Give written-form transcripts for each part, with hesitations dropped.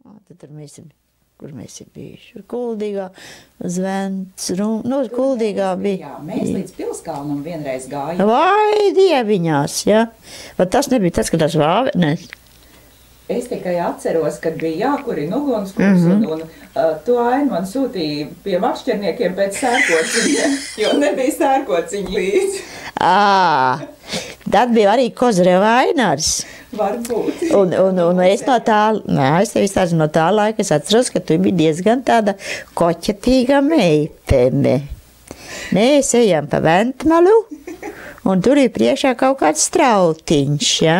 Tad tur kur mēs ir bijuši? Kuldīgā, Zvents, uz Kuldīgā bija. Jā, mēs līdz Pilskalnam vienreiz gājām. Vai dieviņās, jā. Vai tas nebija tas, ka tas vāvenēs? Es tikai atceros, kad bija jākurina ugunskurs, un to ainu man sūtīja pie makšķerniekiem pēc sērkociņa, jo nebija sērkociņa līdzi. Tad bija arī Kozreva Ainārs. Varbūt. Un es no tā, es tev izstāstu no tā laika, es atceros, ka tu biji diezgan tāda koķetīga meitene. Mēs ejam pa Ventmalu, un tur ir priekšā kaut kāds strautiņš, ja?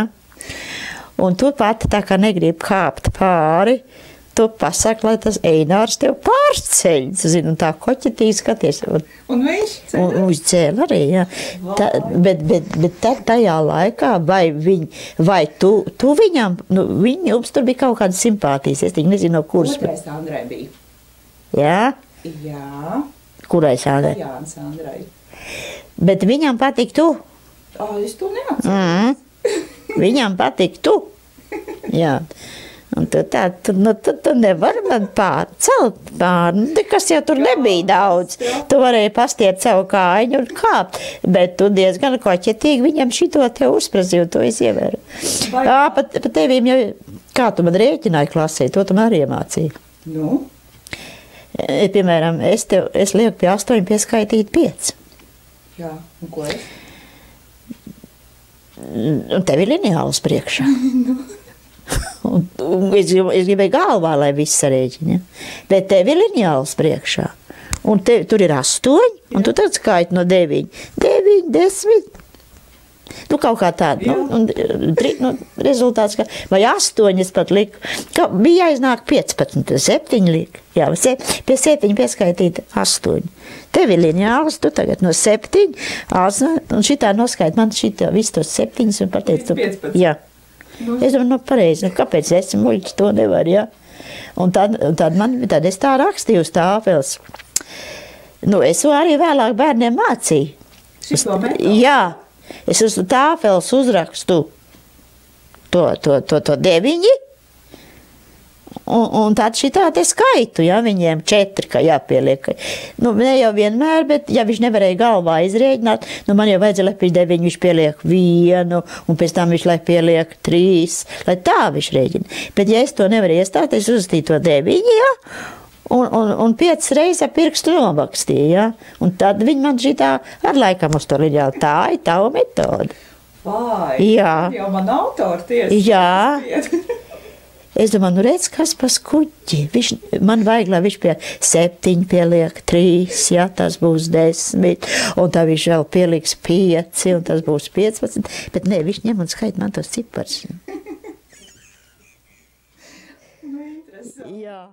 Un tu pati tā kā negribi kāpt pāri, tu pasaki, lai tas Einārs tev pārceļ, zini, un tā koķetīgi skaties. Un viņš cēla? Un viņš cēla arī, jā. Bet tad tajā laikā, vai tu viņam, jums tur bija kaut kāda simpātijas, es tik nezinu, no kuras. Otrai Sandrai bija. Jā? Jā. Kurai Sandrai? Jāna Sandrai. Bet viņam patīk tu? Es to neatceros. Viņam patīk tu? Jā. Un tu nevari man pārcelt pār. Kas jau tur nebija daudz. Tu varēji pastiept savu kājiņu un kāpt. Bet tu diezgan koķetīgi viņam šito te uzprazīju, to es ievēru. Pa tevīm jau, kā tu man rēķināji klasē, to tu man arī iemācīji. Nu? Piemēram, es lieku pie 8 pieskaitīt 5. Jā, un ko es? Un tev ir lineāls priekšā. Un es gribēju galvā, lai viss sarēķina. Bet tev ir lineāls priekšā. Un tur ir 8, un tu tad skaiti no 9. 9, 10. Nu, kaut kā tāda. Rezultāts, vai 8 es pat liku. Bija jāiznāk 15, 7 liku. Jā, pie 7 pieskaitīt 8. Tev ir lineāls, tu tagad no 7, un šitā noskaiti man šitā visu tos 7 un pateic. 15. Jā. Es domāju, pareizi, kāpēc es muļķi to nevar, jā? Un tad es tā rakstīju uz tāfeles. Es arī vēlāk bērniem mācīju. Šito metodu? Jā, es uz tāfeles uzrakstu to 9, un tad šitā te skaitu, ja, viņiem 4, ka jāpieliek. Ne jau vienmēr, bet ja viņš nevarēja galvā izrēģināt, man jau vajadzēja, lai pēc 9 viņš pieliek 1, un pēc tam viņš, lai pieliek 3, lai tā viņš rēģina. Bet ja es to nevaru iestāt, es uzstīju to 9, ja, un 5 reizes ar pirkstu nomakstīju, ja, un tad viņi man šitā ar laikam uz to liņā, tā ir tava metode. Vai, jā. Jau man autora tiesa. Jā. Es domāju, redz, kas pa skuģi. Man vajag, lai viņš pie 7 pieliek 3, ja, tas būs 10, un tā viņš vēl pieliks 5, un tas būs 15, bet ne, viņš ņem un skait man tos cipars. Interesanti. Jā.